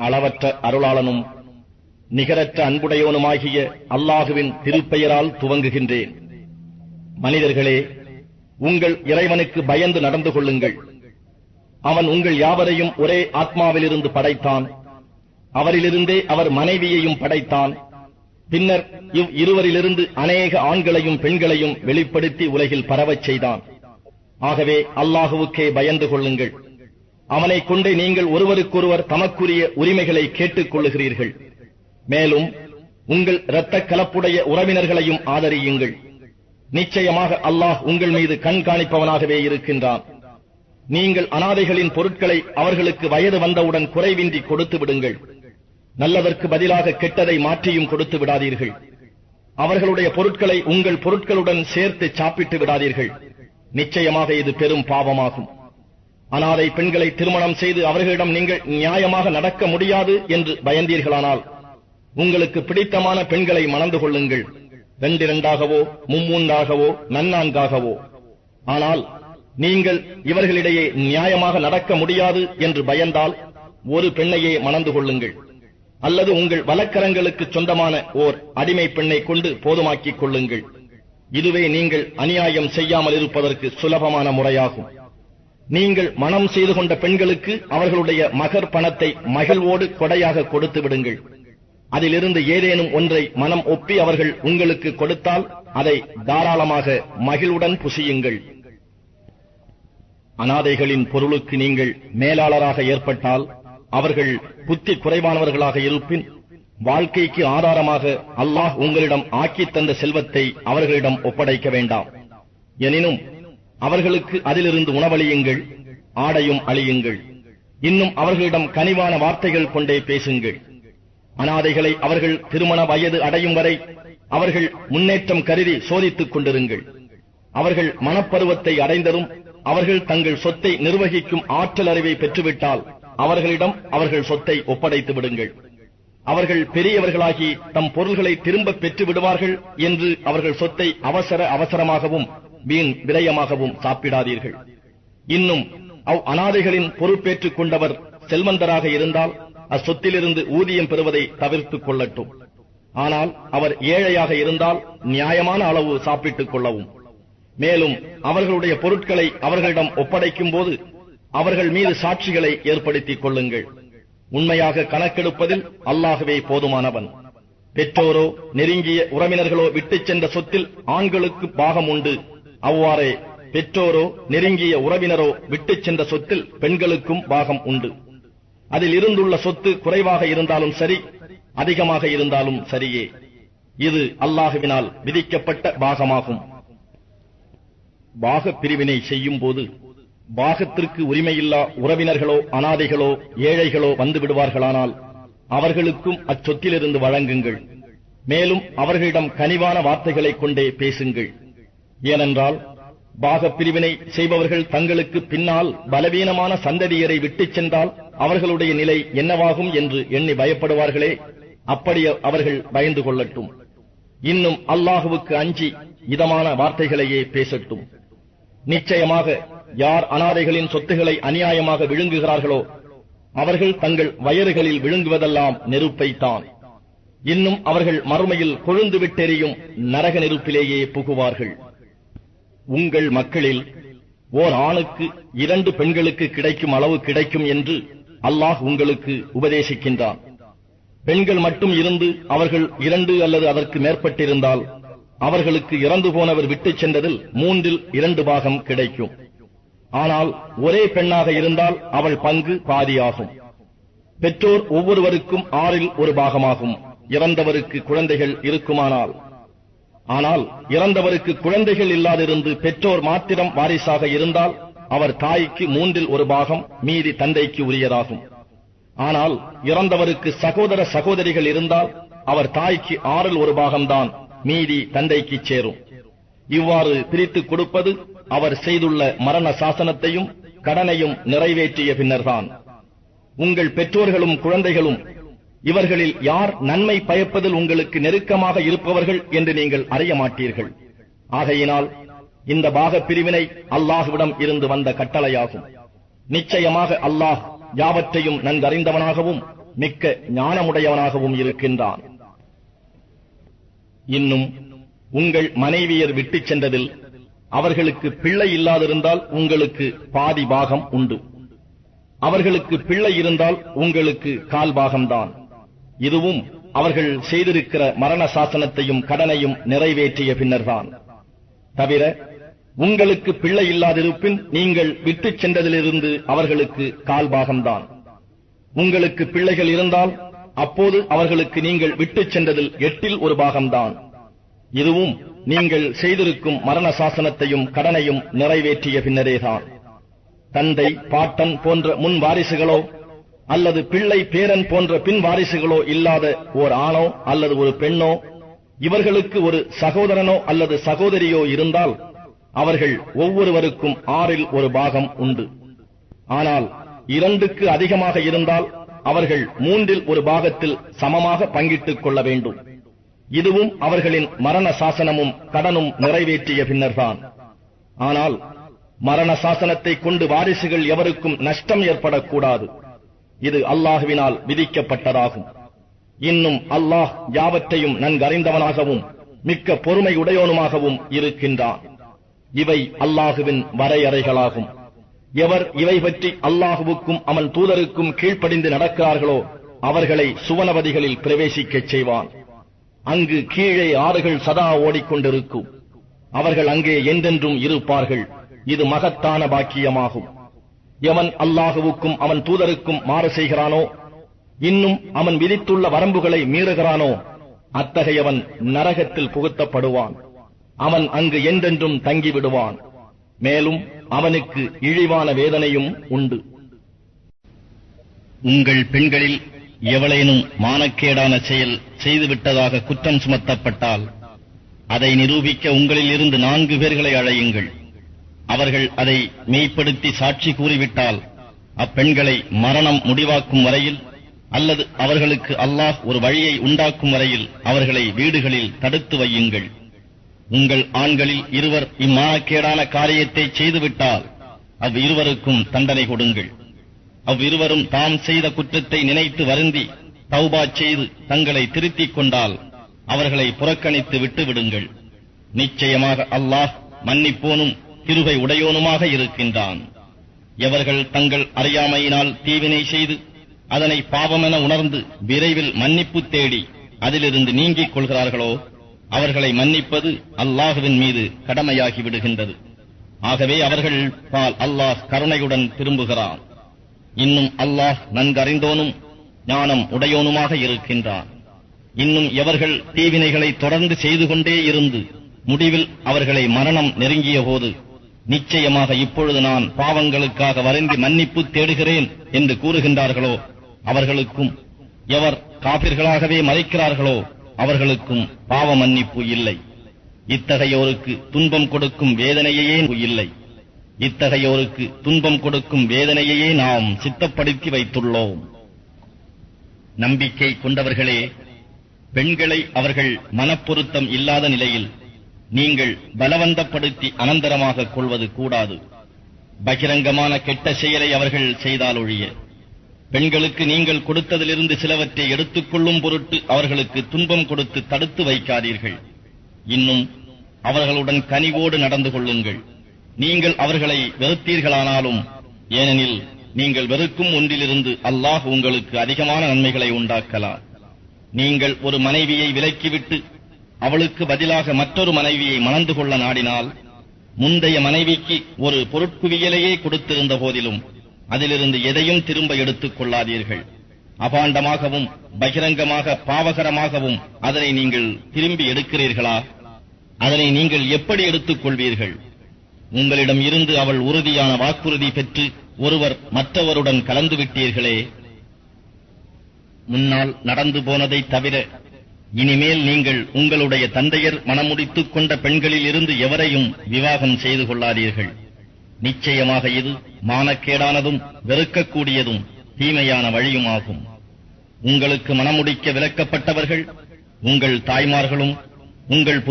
அளவற்ற அருளாளனும் நிகரற்ற அன்புடையோனுமாகிய அல்லாஹுவின் திருப்பெயரால் துவங்குகின்றேன். மனிதர்களே, உங்கள் இறைவனுக்கு பயந்து நடந்து கொள்ளுங்கள். அவன் உங்கள் யாவரையும் ஒரே ஆத்மாவிலிருந்து படைத்தான். அவரிலிருந்தே அவர் மனைவியையும் படைத்தான். பின்னர் இருவரிலிருந்து அநேக ஆண்களையும் பெண்களையும் வெளிப்படுத்தி உலகில் பரவச் செய்தான். ஆகவே அல்லாஹுவுக்கே பயந்து கொள்ளுங்கள். அவனை கொண்டே நீங்கள் ஒருவருக்கொருவர் தமக்குரிய உரிமைகளை கேட்டுக் கொள்ளுகிறீர்கள். மேலும் உங்கள் இரத்த கலப்புடைய உறவினர்களையும் ஆதரியுங்கள். நிச்சயமாக அல்லாஹ் உங்கள் மீது கண்காணிப்பவனாகவே இருக்கின்றான். நீங்கள் அனாதைகளின் பொருட்களை அவர்களுக்கு வயது வந்தவுடன் குறைவின்றி கொடுத்து விடுங்கள். நல்லதற்கு பதிலாக கெட்டதை மாற்றியும் கொடுத்து விடாதீர்கள். அவர்களுடைய பொருட்களை உங்கள் பொருட்களுடன் சேர்த்து சாப்பிட்டு விடாதீர்கள். நிச்சயமாக இது பெரும் பாவமாகும். அனாதை பெண்களை திருமணம் செய்து அவர்களிடம் நீங்கள் நியாயமாக நடக்க முடியாது என்று பயந்தீர்களானால் உங்களுக்கு பிடித்தமான பெண்களை மணந்து கொள்ளுங்கள். 2-2ஆகவோ 3-3ஆகவோ நன்னான்காகவோ. ஆனால் நீங்கள் இவர்களிடையே நியாயமாக நடக்க முடியாது என்று பயந்தால் ஒரு பெண்ணையே மணந்து கொள்ளுங்கள். அல்லது உங்கள் வலக்கரங்களுக்கு சொந்தமான ஓர் அடிமை பெண்ணை கொண்டு போதுமாக்கிக் கொள்ளுங்கள். இதுவே நீங்கள் அநியாயம் செய்யாமல் இருப்பதற்கு சுலபமான முறையாகும். நீங்கள் மனம் செய்து கொண்ட பெண்களுக்கு அவர்களுடைய மகர் பணத்தை மகிழ்வோடு கொடையாக கொடுத்து விடுங்கள். அதிலிருந்து ஏதேனும் ஒன்றை மனம் ஒப்பி அவர்கள் உங்களுக்கு கொடுத்தால் அதை தாராளமாக மகிழ்வுடன் புசியுங்கள். அனாதைகளின் பொருளுக்கு நீங்கள் மேலாளராக ஏற்பட்டால் அவர்கள் புத்தி குறைவானவர்களாக இருப்பின் வாழ்க்கைக்கு ஆதாரமாக அல்லாஹ் உங்களிடம் ஆக்கித் தந்த செல்வத்தை அவர்களிடம் ஒப்படைக்க வேண்டாம். எனினும் அவர்களுக்கு அதிலிருந்து உணவளியுங்கள், ஆடையும் அளியுங்கள். இன்னும் அவர்களிடம் கனிவான வார்த்தைகள் கொண்டே பேசுங்கள். அனாதைகளை அவர்கள் திருமண வயது அடையும் வரை அவர்கள் முன்னேற்றம் கருதி சோதித்துக் கொண்டிருங்கள். அவர்கள் மனப்பருவத்தை அடைந்ததும் அவர்கள் தங்கள் சொத்தை நிர்வகிக்கும் ஆற்றல் அறிவை பெற்றுவிட்டால் அவர்களிடம் அவர்கள் சொத்தை ஒப்படைத்து விடுங்கள். அவர்கள் பெரியவர்களாகி தம் பொருள்களை திரும்ப பெற்று விடுவார்கள் என்று அவர்கள் சொத்தை அவசரமாகவும் வீண் விரயமாகவும் சாப்பிடாதீர்கள். இன்னும் அனாதைகளின் பொறுப்பேற்றுக் கொண்டவர் செல்வந்தராக இருந்தால் அச்சொத்திலிருந்து ஊதியம் பெறுவதை தவிர்த்துக் கொள்ளட்டும். ஆனால் அவர் ஏழையாக இருந்தால் நியாயமான அளவு சாப்பிட்டுக் கொள்ளவும். மேலும் அவர்களுடைய பொருட்களை அவர்களிடம் ஒப்படைக்கும் போது அவர்கள் மீது சாட்சிகளை ஏற்படுத்திக் கொள்ளுங்கள். உண்மையாக கணக்கெடுப்பதில் அல்லாஹ்வே போதுமானவன். பெற்றோரோ நெருங்கிய உறவினர்களோ விட்டுச் சென்ற சொத்தில் ஆண்களுக்கு பாகம் உண்டு. அவ்வாறே பெற்றோரோ நெருங்கிய உறவினரோ விட்டுச் சென்ற சொத்தில் பெண்களுக்கும் பாகம் உண்டு. அதில் இருந்துள்ள சொத்து குறைவாக இருந்தாலும் சரி, அதிகமாக இருந்தாலும் சரியே. இது அல்லாஹுவினால் விதிக்கப்பட்ட பாகமாகும். பாக பிரிவினை செய்யும் போது பாகத்திற்கு உரிமையில்லா உறவினர்களோ அனாதைகளோ ஏழைகளோ வந்து விடுவார்களானால் அவர்களுக்கும் அச்சொத்திலிருந்து வழங்குங்கள். மேலும் அவர்களிடம் கனிவான வார்த்தைகளைக் கொண்டே பேசுங்கள். ஏனென்றால் பாகப் பிரிவினை செய்பவர்கள் தங்களுக்கு பின்னால் பலவீனமான சந்ததியரை விட்டுச் சென்றால் அவர்களுடைய நிலை என்னவாகும் என்று எண்ணி பயப்படுவார்களே. அப்படி அவர்கள் பயந்து கொள்ளட்டும். இன்னும் அல்லாஹுவுக்கு அஞ்சி இதமான வார்த்தைகளையே பேசட்டும். நிச்சயமாக யார் அனாதைகளின் சொத்துக்களை அநியாயமாக விழுங்குகிறார்களோ அவர்கள் தங்கள் வயறுகளில் விழுங்குவதெல்லாம் நெருப்பைத்தான். இன்னும் அவர்கள் மறுமையில் கொழுந்து விட்டெறியும் நரக நெருப்பிலேயே புகுவார்கள். உங்கள் மக்களில் ஓர் ஆணுக்கு 2 பெண்களுக்கு கிடைக்கும் அளவு கிடைக்கும் என்று அல்லாஹ் உங்களுக்கு உபதேசிக்கின்றான். பெண்கள் மட்டும் இருந்து அவர்கள் 2 அல்லது அதற்கு மேற்பட்டிருந்தால் அவர்களுக்கு இறந்து போனவர் விட்டுச் சென்றதில் 3/2 பாகம் கிடைக்கும். ஆனால் ஒரே பெண்ணாக இருந்தால் அவள் பங்கு பாதியாகும். பெற்றோர் ஒவ்வொருவருக்கும் 6/1 பாகமாகும் இறந்தவருக்கு குழந்தைகள் இருக்குமானால். ஆனால் இறந்தவருக்கு குழந்தைகள் இல்லாதிருந்து பெற்றோர் மாத்திரம் வாரிசாக இருந்தால் அவர் தாய்க்கு 3/1 பாகம், மீதி தந்தைக்கு உரியதாகும். ஆனால் இறந்தவருக்கு சகோதர சகோதரிகள் இருந்தால் அவர் தாய்க்கு 6/1 பாகம்தான், மீதி தந்தைக்கு சேரும். இவ்வாறு பிரித்துக் கொடுப்பது அவர் செய்துள்ள மரண சாசனத்தையும் கடனையும் நிறைவேற்றிய பின்னர்தான். உங்கள் பெற்றோர்களும் குழந்தைகளும் இவர்களில் யார் நன்மை பயப்பதில் உங்களுக்கு நெருக்கமாக இருப்பவர்கள் என்று நீங்கள் அறிய மாட்டீர்கள். ஆகையினால் இந்த பாகப் பிரிவினை அல்லாஹ்விடம் இருந்து வந்த கட்டளையாகும். நிச்சயமாக அல்லாஹ் யாவற்றையும் நன்கறிந்தவனாகவும் மிக்க ஞானமுடையவனாகவும் இருக்கின்றான். இன்னும் உங்கள் மனைவியர் விட்டுச் சென்றதில் அவர்களுக்கு பிள்ளை இல்லாதிருந்தால் உங்களுக்கு பாதி பாகம் உண்டு. அவர்களுக்கு பிள்ளை இருந்தால் உங்களுக்கு கால் பாகம்தான். இதுவும் அவர்கள் செய்திருக்கிற மரண சாசனத்தையும் கடனையும் நிறைவேற்றிய பின்னர்தான். தவிர உங்களுக்கு பிள்ளை இல்லாதிருப்பின் நீங்கள் விட்டுச் சென்றதிலிருந்து அவர்களுக்கு கால் பாகம்தான். உங்களுக்கு பிள்ளைகள் இருந்தால் அப்போது அவர்களுக்கு நீங்கள் விட்டுச் சென்றதில் 8 1 பாகம்தான். இதுவும் நீங்கள் செய்திருக்கும் மரண சாசனத்தையும் கடனையும் நிறைவேற்றிய பின்னரேதான். தந்தை, பாட்டன் போன்ற முன் வாரிசுகளோ அல்லது பிள்ளை, பேரன் போன்ற பின் வாரிசுகளோ இல்லாத ஓர் ஆணோ அல்லது ஒரு பெண்ணோ, இவர்களுக்கு ஒரு சகோதரனோ அல்லது சகோதரியோ இருந்தால் அவர்கள் ஒவ்வொருவருக்கும் 6 1 பாகம் உண்டு. ஆனால் 2க்கு அதிகமாக இருந்தால் அவர்கள் 3 1 பாகத்தில் சமமாக பங்கிட்டுக் கொள்ள வேண்டும். இதுவும் அவர்களின் மரண சாசனமும் கடனும் நிறைவேற்றிய பின்னர்தான். ஆனால் மரண சாசனத்தை கொண்டு வாரிசுகள் எவருக்கும் நஷ்டம் ஏற்படக்கூடாது. இது அல்லாஹ்வினால் விதிக்கப்பட்டதாகும். இன்னும் அல்லாஹ் யாவற்றையும் நன்கறிந்தவனாகவும் மிக்க பொறுமையுடையோனுமாகவும் இருக்கின்றான். இவை அல்லாஹுவின் வரையறைகளாகும். எவர் இவை பற்றி அல்லாஹுவுக்கும் அவன் தூதருக்கும் கீழ்ப்படிந்து நடக்கிறார்களோ அவர்களை சுவனவதிகளில் பிரவேசிக்கச் செய்வான். அங்கு கீழே ஆறுகள் சதா ஓடிக்கொண்டிருக்கும். அவர்கள் அங்கே என்றென்றும் இருப்பார்கள். இது மகத்தான பாக்கியமாகும். எவன் அல்லாஹுவுக்கும் அவன் தூதருக்கும் மாறு செய்கிறானோ, இன்னும் அவன் விதித்துள்ள வரம்புகளை மீறுகிறானோ, அத்தகையவன் நரகத்தில் புகுத்தப்படுவான். அவன் அங்கு என்றென்றும் தங்கிவிடுவான். மேலும் அவனுக்கு இழிவான வேதனையும் உண்டு. உங்கள் பெண்களில் எவளேனும் மானக்கேடான செயல் செய்துவிட்டதாக குற்றம் சுமத்தப்பட்டால் அதை நிரூபிக்க உங்களில் இருந்து 4 பேர்களை அழையுங்கள். அவர்கள் அதை மெய்ப்படுத்தி சாட்சி கூறிவிட்டால் அப்பெண்களை மரணம் முடிவாக்கும் வரையில் அல்லது அவர்களுக்கு அல்லாஹ் ஒரு வழியை உண்டாக்கும் வரையில் அவர்களை வீடுகளில் தடுத்து வையுங்கள். உங்கள் ஆண்களில் இருவர் இம்மானக்கேடான காரியத்தை செய்துவிட்டால் அவ்விருவருக்கும் தண்டனை கொடுங்கள். அவ்விருவரும் தாம் செய்த குற்றத்தை நினைத்து வருந்தி தௌபா செய்து தங்களை திருத்திக் கொண்டால் அவர்களை புறக்கணித்து விட்டு விடுங்கள். நிச்சயமாக அல்லாஹ் மன்னிப்போனும் கிருபை உடையோனுமாக இருக்கின்றான். எவர்கள் தங்கள் அறியாமையினால் தீவினை செய்து அதனை பாவமென உணர்ந்து விரைவில் மன்னிப்பு தேடி அதிலிருந்து நீங்கிக் கொள்கிறார்களோ அவர்களை மன்னிப்பது அல்லாஹுவின் மீது கடமையாகி விடுகின்றது. ஆகவே அவர்கள் பால் அல்லாஹ் கருணையுடன் திரும்புகிறான். இன்னும் அல்லாஹ் நன்கறிந்தோனும் ஞானம் உடையோனுமாக இருக்கின்றான். இன்னும் எவர்கள் தீவினைகளை தொடர்ந்து செய்து கொண்டே இருந்து முடிவில் அவர்களை மரணம் நெருங்கிய போது நிச்சயமாக இப்பொழுது நான் பாவங்களுக்காக வருந்தி மன்னிப்பு தேடுகிறேன் என்று கூறுகின்றார்களோ அவர்களுக்கும், எவர் காபிர்களாகவே மறிக்கிறார்களோ அவர்களுக்கும் பாவ மன்னிப்பு இல்லை. இத்தகையோருக்கு துன்பம் கொடுக்கும் வேதனையே இல்லை. இத்தகையோருக்கு துன்பம் கொடுக்கும் வேதனையே நாம் சித்தப்படுத்தி வைத்துள்ளோம். நம்பிக்கை கொண்டவர்களே, பெண்களை அவர்கள் மனப்பொருத்தம் இல்லாத நிலையில் நீங்கள் பலவந்தப்படுத்தி அனந்தரமாக கொள்வது கூடாது. பகிரங்கமான கெட்ட செயலை அவர்கள் செய்தாலொழிய பெண்களுக்கு நீங்கள் கொடுத்ததிலிருந்து சிலவற்றை எடுத்துக் கொள்ளும் பொருட்டு அவர்களுக்கு துன்பம் கொடுத்து தடுத்து வைக்காதீர்கள். இன்னும் அவர்களுடன் கனிவோடு நடந்து கொள்ளுங்கள். நீங்கள் அவர்களை வெறுத்தீர்களானாலும், ஏனெனில் நீங்கள் வெறுக்கும் ஒன்றிலிருந்து அல்லாஹ் உங்களுக்கு அதிகமான நன்மைகளை உண்டாக்கலாம். நீங்கள் ஒரு மனைவியை விலக்கிவிட்டு அவளுக்கு பதிலாக மற்றொரு மனைவியை மணந்து கொள்ள நாடினால், முந்தைய மனைவிக்கு ஒரு பொருட்குவியலையே கொடுத்திருந்த போதிலும் அதிலிருந்து எதையும் திரும்ப எடுத்துக் கொள்ளாதீர்கள். அபாண்டமாகவும் பகிரங்கமாக பாவகரமாகவும் அதனை நீங்கள் திரும்பி எடுக்கிறீர்களா? அதனை நீங்கள் எப்படி எடுத்துக் கொள்வீர்கள்? உங்களிடம் இருந்து அவள் உறுதியான வாக்குறுதி பெற்று ஒருவர் மற்றவருடன் கலந்துவிட்டீர்களே. முன்னால் நடந்து போனதை தவிர இனிமேல் நீங்கள் உங்களுடைய தந்தையர் மனமுடித்துக் கொண்ட பெண்களில் இருந்து எவரையும் விவாகம் செய்து கொள்ளாதீர்கள். நிச்சயமாக இது மானக்கேடானதும் வெறுக்கக்கூடியதும் தீமையான வழியுமாகும். உங்களுக்கு மனமுடிக்க விலக்கப்பட்டவர்கள் உங்கள் தாய்மார்களும் உங்கள்